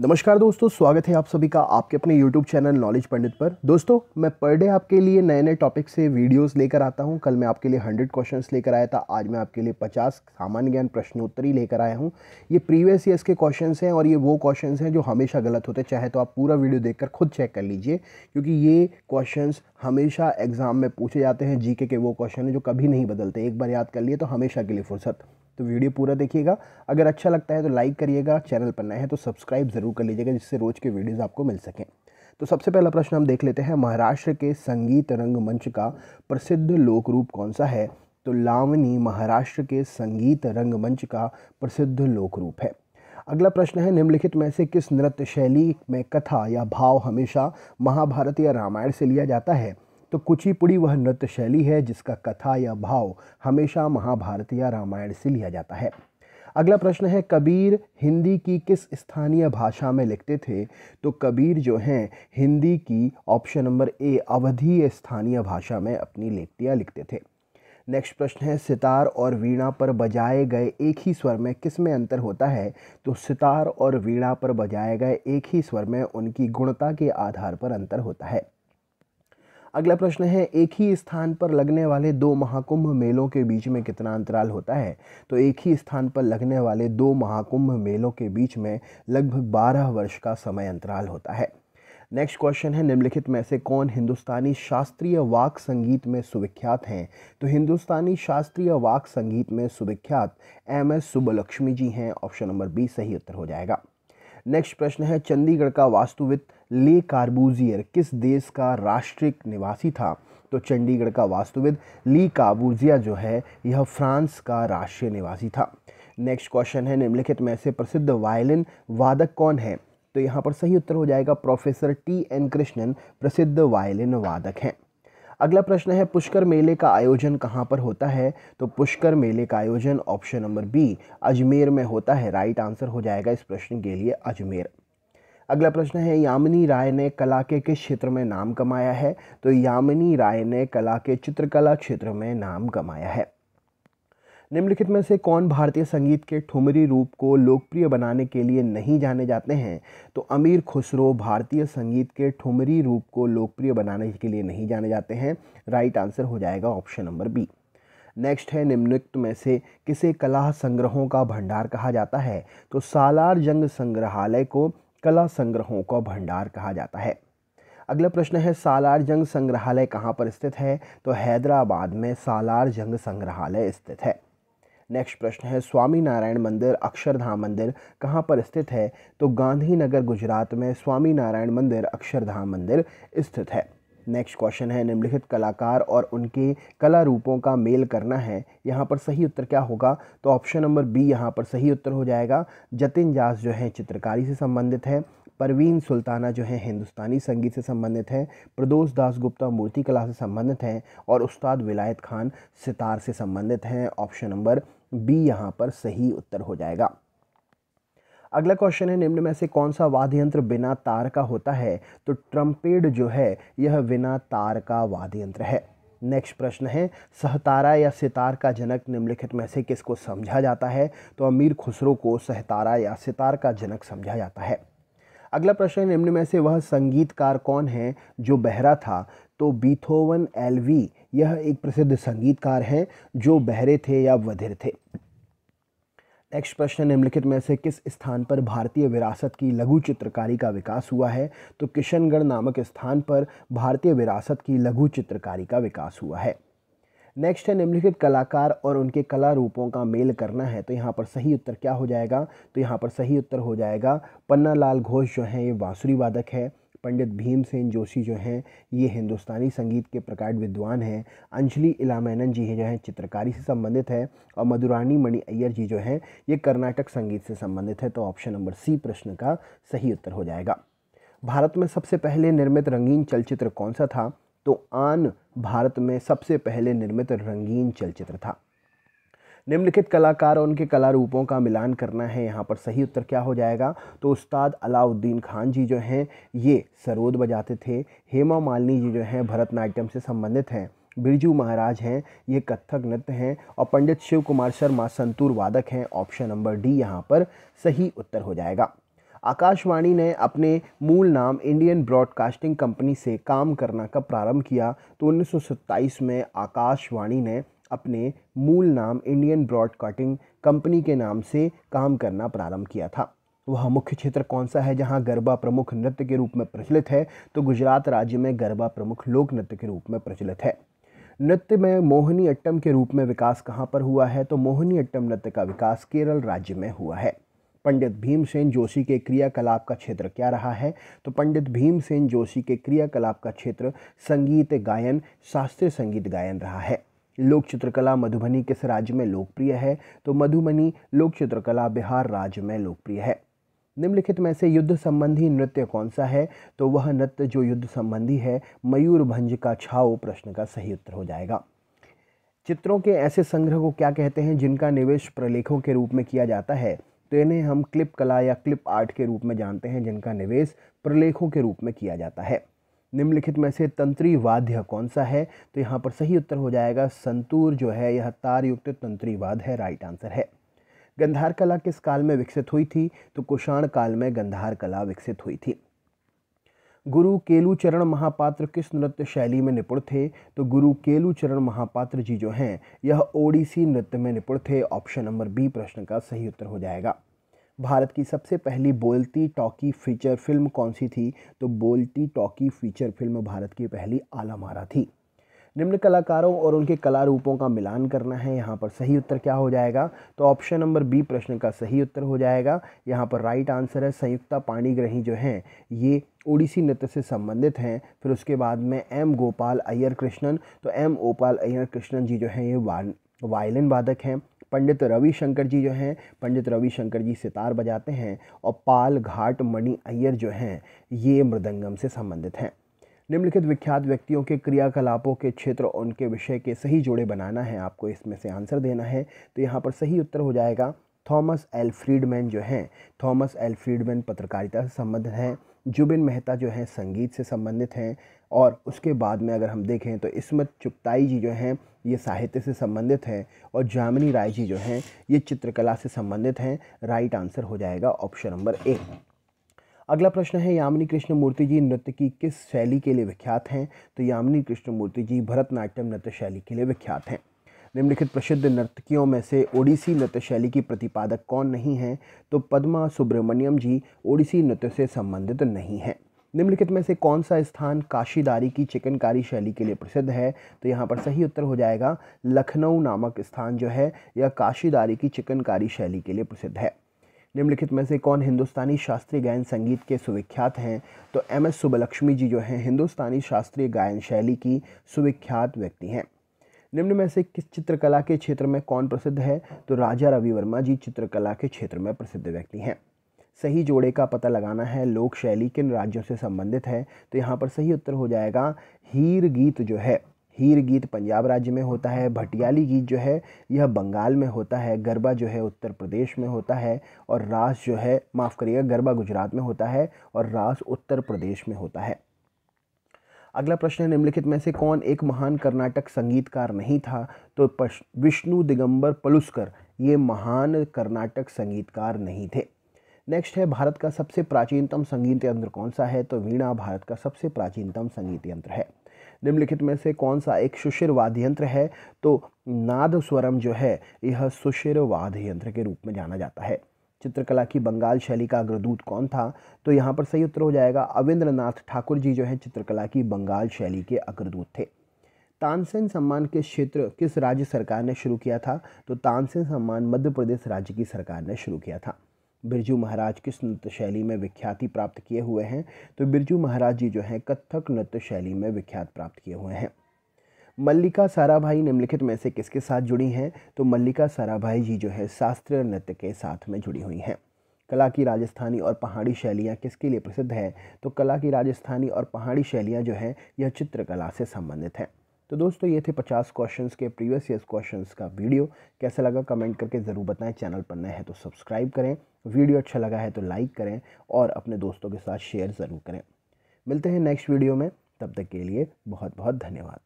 नमस्कार दोस्तों, स्वागत है आप सभी का आपके अपने YouTube चैनल नॉलेज पंडित पर। दोस्तों, मैं पर डे आपके लिए नए नए टॉपिक से वीडियोस लेकर आता हूं। कल मैं आपके लिए 100 क्वेश्चंस लेकर आया था। आज मैं आपके लिए 50 सामान्य ज्ञान प्रश्नोत्तरी लेकर आया हूं। ये प्रीवियस ईयर्स के क्वेश्चंस हैं और ये वो क्वेश्चंस हैं जो हमेशा गलत होते हैं। चाहे तो आप पूरा वीडियो देखकर खुद चेक कर लीजिए, क्योंकि ये क्वेश्चंस हमेशा एग्जाम में पूछे जाते हैं। जीके के वो क्वेश्चन हैं जो कभी नहीं बदलते। एक बार याद कर लिए तो हमेशा के लिए फुर्सत। तो वीडियो पूरा देखिएगा। अगर अच्छा लगता है तो लाइक करिएगा, चैनल पर नए हैं तो सब्सक्राइब ज़रूर कर लीजिएगा, जिससे रोज़ के वीडियोस आपको मिल सकें। तो सबसे पहला प्रश्न हम देख लेते हैं, महाराष्ट्र के संगीत रंगमंच का प्रसिद्ध लोक रूप कौन सा है? तो लावनी महाराष्ट्र के संगीत रंगमंच का प्रसिद्ध लोक रूप है। अगला प्रश्न है, निम्नलिखित में से किस नृत्य शैली में कथा या भाव हमेशा महाभारत या रामायण से लिया जाता है? तो कुचिपुड़ी वह नृत्य शैली है जिसका कथा या भाव हमेशा महाभारत या रामायण से लिया जाता है। अगला प्रश्न है, कबीर हिंदी की किस स्थानीय भाषा में लिखते थे? तो कबीर जो हैं हिंदी की ऑप्शन नंबर ए अवधी स्थानीय भाषा में अपनी लिखतियाँ लिखते थे। नेक्स्ट प्रश्न है, सितार और वीणा पर बजाए गए एक ही स्वर में किस में अंतर होता है? तो सितार और वीणा पर बजाए गए एक ही स्वर में उनकी गुणता के आधार पर अंतर होता है। अगला प्रश्न है, एक ही स्थान पर लगने वाले दो महाकुंभ मेलों के बीच में कितना अंतराल होता है? तो एक ही स्थान पर लगने वाले दो महाकुंभ मेलों के बीच में लगभग 12 वर्ष का समय अंतराल होता है। नेक्स्ट क्वेश्चन है, निम्नलिखित में से कौन हिंदुस्तानी शास्त्रीय वाक संगीत में सुविख्यात हैं? तो हिंदुस्तानी शास्त्रीय वाक संगीत में सुविख्यात MS सुब्बलक्ष्मी जी हैं। ऑप्शन नंबर बी सही उत्तर हो जाएगा। नेक्स्ट प्रश्न है, चंडीगढ़ का वास्तुविद ले कार्बूजियर किस देश का राष्ट्रीय निवासी था? तो चंडीगढ़ का वास्तुविद ली कार्बूजियर जो है यह फ्रांस का राष्ट्रीय निवासी था। नेक्स्ट क्वेश्चन है, निम्नलिखित में से प्रसिद्ध वायलिन वादक कौन है? तो यहाँ पर सही उत्तर हो जाएगा प्रोफेसर TN कृष्णन प्रसिद्ध वायलिन वादक हैं। अगला प्रश्न है, पुष्कर मेले का आयोजन कहाँ पर होता है? तो पुष्कर मेले का आयोजन ऑप्शन नंबर बी अजमेर में होता है। राइट आंसर हो जाएगा इस प्रश्न के लिए अजमेर। अगला प्रश्न है, यामिनी राय ने कला के किस क्षेत्र में नाम कमाया है? तो यामिनी राय ने कला के चित्रकला क्षेत्र में नाम कमाया है। निम्नलिखित में से कौन भारतीय संगीत के ठुमरी रूप को लोकप्रिय बनाने के लिए नहीं जाने जाते हैं? तो अमीर खुसरो भारतीय संगीत के ठुमरी रूप को लोकप्रिय बनाने के लिए नहीं जाने जाते हैं। राइट आंसर हो जाएगा ऑप्शन नंबर बी। नेक्स्ट है, निम्नलिखित में से किसे कला संग्रहों का भंडार कहा जाता है? तो सालार जंग संग्रहालय को कला संग्रहों का भंडार कहा जाता है। अगला प्रश्न है, सालार जंग संग्रहालय कहाँ पर स्थित है? तो हैदराबाद में सालार जंग संग्रहालय स्थित है। नेक्स्ट प्रश्न है, स्वामी नारायण मंदिर अक्षरधाम मंदिर कहाँ पर स्थित है? तो गांधीनगर गुजरात में स्वामी नारायण मंदिर अक्षरधाम मंदिर स्थित है। नेक्स्ट क्वेश्चन है, निम्नलिखित कलाकार और उनके कला रूपों का मेल करना है। यहाँ पर सही उत्तर क्या होगा? तो ऑप्शन नंबर बी यहाँ पर सही उत्तर हो जाएगा। जतिन जास जो है चित्रकारी से संबंधित है। परवीन सुल्ताना जो है हिंदुस्तानी संगीत से संबंधित है। प्रदोष दास गुप्ता मूर्ति कला से संबंधित हैं। और उस्ताद विलायत खान सितार से संबंधित हैं। ऑप्शन नंबर बी यहाँ पर सही उत्तर हो जाएगा। अगला क्वेश्चन है, निम्न में से कौन सा वाद्य यंत्र बिना तार का होता है? तो ट्रम्पेट जो है यह बिना तार का वाद्य यंत्र है। नेक्स्ट प्रश्न है, सहतारा या सितार का जनक निम्नलिखित में से किसको समझा जाता है? तो अमीर खुसरो को सहतारा या सितार का जनक समझा जाता है। अगला प्रश्न है, निम्न में से वह संगीतकार कौन है जो बहरा था? तो बीथोवन LV यह एक प्रसिद्ध संगीतकार हैं जो बहरे थे या बधिर थे। नेक्स्ट प्रश्न, निम्नलिखित में से किस स्थान पर भारतीय विरासत की लघु चित्रकारी का विकास हुआ है? तो किशनगढ़ नामक स्थान पर भारतीय विरासत की लघु चित्रकारी का विकास हुआ है। नेक्स्ट है, निम्नलिखित कलाकार और उनके कला रूपों का मेल करना है। तो यहाँ पर सही उत्तर क्या हो जाएगा? तो यहाँ पर सही उत्तर हो जाएगा पन्नालाल घोष जो हैं ये बांसुरी वादक है। पंडित भीमसेन जोशी जो हैं ये हिंदुस्तानी संगीत के प्रकांड विद्वान हैं। अंजलि इलामेनन जी जो हैं चित्रकारी से संबंधित है। और मधुरानी मणि अय्यर जी जो हैं ये कर्नाटक संगीत से संबंधित है। तो ऑप्शन नंबर सी प्रश्न का सही उत्तर हो जाएगा। भारत में सबसे पहले निर्मित रंगीन चलचित्र कौन सा था? तो आन भारत में सबसे पहले निर्मित रंगीन चलचित्र था। निम्नलिखित कलाकार और उनके कला रूपों का मिलान करना है। यहाँ पर सही उत्तर क्या हो जाएगा? तो उस्ताद अलाउद्दीन खान जी जो हैं ये सरोद बजाते थे। हेमा मालिनी जी जो हैं भरतनाट्यम से संबंधित हैं। बिरजू महाराज हैं ये कथक नृत्य हैं। और पंडित शिव कुमार शर्मा संतूर वादक हैं। ऑप्शन नंबर डी यहाँ पर सही उत्तर हो जाएगा। आकाशवाणी ने अपने मूल नाम इंडियन ब्रॉडकास्टिंग कंपनी से काम करना कब प्रारंभ किया? तो 1927 में आकाशवाणी ने अपने मूल नाम इंडियन ब्रॉडकास्टिंग कंपनी के नाम से काम करना प्रारंभ किया था। वह मुख्य क्षेत्र कौन सा है जहां गरबा प्रमुख नृत्य के रूप में प्रचलित है? तो गुजरात राज्य में गरबा प्रमुख लोक नृत्य के रूप में प्रचलित है। नृत्य में मोहिनी अट्टम के रूप में विकास कहाँ पर हुआ है? तो मोहिनी अट्टम नृत्य का विकास केरल राज्य में हुआ है। पंडित भीमसेन जोशी के क्रियाकलाप का क्षेत्र क्या रहा है? तो पंडित भीमसेन जोशी के क्रियाकलाप का क्षेत्र संगीत गायन, शास्त्रीय संगीत गायन रहा है। लोक चित्रकला मधुबनी किस राज्य में लोकप्रिय है? तो मधुबनी लोक चित्रकला बिहार राज्य में लोकप्रिय है। निम्नलिखित में से युद्ध संबंधी नृत्य कौन सा है? तो वह नृत्य जो युद्ध संबंधी है मयूरभंज का छाओ प्रश्न का सही उत्तर हो जाएगा। चित्रों के ऐसे संग्रह को क्या कहते हैं जिनका निवेश प्रलेखों के रूप में किया जाता है? तो इन्हें हम क्लिप कला या क्लिप आर्ट के रूप में जानते हैं जिनका निवेश प्रलेखों के रूप में किया जाता है। निम्नलिखित में से तंत्री वाद्य कौन सा है? तो यहाँ पर सही उत्तर हो जाएगा संतूर जो है यह तार युक्त तंत्री वाद्य है, राइट आंसर है। गंधार कला किस काल में विकसित हुई थी? तो कुषाण काल में गंधार कला विकसित हुई थी। गुरु केलुचरण महापात्र किस नृत्य शैली में निपुण थे? तो गुरु केलुचरण महापात्र जी जो हैं यह ओडिसी नृत्य में निपुण थे। ऑप्शन नंबर बी प्रश्न का सही उत्तर हो जाएगा। भारत की सबसे पहली बोलती टॉकी फीचर फिल्म कौन सी थी? तो बोलती टॉकी फीचर फिल्म भारत की पहली आलमआरा थी। निम्न कलाकारों और उनके कला रूपों का मिलान करना है, यहाँ पर सही उत्तर क्या हो जाएगा? तो ऑप्शन नंबर बी प्रश्न का सही उत्तर हो जाएगा। यहाँ पर राइट आंसर है संयुक्ता पाणिग्रही जो हैं ये ओडिसी नृत्य से संबंधित हैं। फिर उसके बाद में एम गोपाल अय्यर कृष्णन, तो एम गोपाल अय्यर कृष्णन जी जो हैं ये वायलिन वादक हैं। पंडित रविशंकर जी जो हैं, पंडित रविशंकर जी सितार बजाते हैं। और पाल घाट मणि अय्यर जो हैं ये मृदंगम से संबंधित हैं। निम्नलिखित विख्यात व्यक्तियों के क्रियाकलापों के क्षेत्र और उनके विषय के सही जोड़े बनाना है, आपको इसमें से आंसर देना है। तो यहाँ पर सही उत्तर हो जाएगा थॉमस एल फ्रीडमैन जो हैं, थॉमस एल फ्रीडमैन पत्रकारिता से संबंधित हैं। जुबिन मेहता जो हैं संगीत से संबंधित हैं। और उसके बाद में अगर हम देखें तो इस्मत चुगताई जी जो हैं ये साहित्य से संबंधित हैं। और जामिनी राय जी जो हैं ये चित्रकला से संबंधित हैं। राइट आंसर हो जाएगा ऑप्शन नंबर ए। अगला प्रश्न है यामिनी कृष्णमूर्ति जी नृत्य की किस शैली के लिए विख्यात हैं? तो यामिनी कृष्णमूर्ति जी भरतनाट्यम नृत्य शैली के लिए विख्यात हैं। निम्नलिखित प्रसिद्ध नर्तकियों में से ओडिसी नृत्य शैली की प्रतिपादक कौन नहीं है? तो पद्मा सुब्रमण्यम जी ओडिसी नृत्य से संबंधित नहीं हैं। निम्नलिखित में से कौन सा स्थान काशीदारी की चिकनकारी शैली के लिए प्रसिद्ध है? तो यहाँ पर सही उत्तर हो जाएगा लखनऊ नामक स्थान जो है यह काशीदारी की चिकनकारी शैली के लिए प्रसिद्ध है। निम्नलिखित में से कौन हिंदुस्तानी शास्त्रीय गायन संगीत के सुविख्यात हैं? तो एम.एस. सुब्बलक्ष्मी जी जो हैं हिंदुस्तानी शास्त्रीय गायन शैली की सुविख्यात व्यक्ति हैं। निम्न में से किस चित्रकला के क्षेत्र में कौन प्रसिद्ध है? तो राजा रवि वर्मा जी चित्रकला के क्षेत्र में प्रसिद्ध व्यक्ति हैं। सही जोड़े का पता लगाना है, लोक शैली किन राज्यों से संबंधित है? तो यहाँ पर सही उत्तर हो जाएगा हीर गीत जो है, हीर गीत पंजाब राज्य में होता है। भटियाली गीत जो है यह बंगाल में होता है। गरबा जो है उत्तर प्रदेश में होता है। और रास जो है, माफ़ करिएगा, गरबा गुजरात में होता है और रास उत्तर प्रदेश में होता है। अगला प्रश्न है निम्नलिखित में से कौन एक महान कर्नाटक संगीतकार नहीं था? तो विष्णु दिगंबर पलुस्कर ये महान कर्नाटक संगीतकार नहीं थे। नेक्स्ट है भारत का सबसे प्राचीनतम संगीत यंत्र कौन सा है? तो वीणा भारत का सबसे प्राचीनतम संगीत यंत्र है। निम्नलिखित में से कौन सा एक सुशिर वाद्य यंत्र है? तो नादस्वरम जो है यह सुशिर वाद्य यंत्र के रूप में जाना जाता है। चित्रकला की बंगाल शैली का अग्रदूत कौन था? तो यहाँ पर सही उत्तर हो जाएगा अविंद्रनाथ ठाकुर जी जो है चित्रकला की बंगाल शैली के अग्रदूत थे। तानसेन सम्मान के क्षेत्र किस राज्य सरकार ने शुरू किया था? तो तानसेन सम्मान मध्य प्रदेश राज्य की सरकार ने शुरू किया था। बिरजू महाराज किस नृत्य शैली में विख्याति प्राप्त किए हुए हैं? तो बिरजू महाराज जी जो हैं कथक नृत्य शैली में विख्यात प्राप्त किए हुए हैं। मल्लिका साराभाई निम्नलिखित में से किसके साथ जुड़ी हैं? तो मल्लिका साराभाई जी जो है शास्त्रीय नृत्य के साथ में जुड़ी हुई हैं। कला की राजस्थानी और पहाड़ी शैलियाँ किसके लिए प्रसिद्ध है? तो कला की राजस्थानी और पहाड़ी शैलियाँ जो हैं यह चित्रकला से संबंधित हैं। तो दोस्तों ये थे 50 क्वेश्चंस के प्रीवियस ईयर्स क्वेश्चंस का वीडियो। कैसा लगा कमेंट करके ज़रूर बताएं। चैनल पर नए हैं तो सब्सक्राइब करें, वीडियो अच्छा लगा है तो लाइक करें और अपने दोस्तों के साथ शेयर ज़रूर करें। मिलते हैं नेक्स्ट वीडियो में, तब तक के लिए बहुत बहुत धन्यवाद।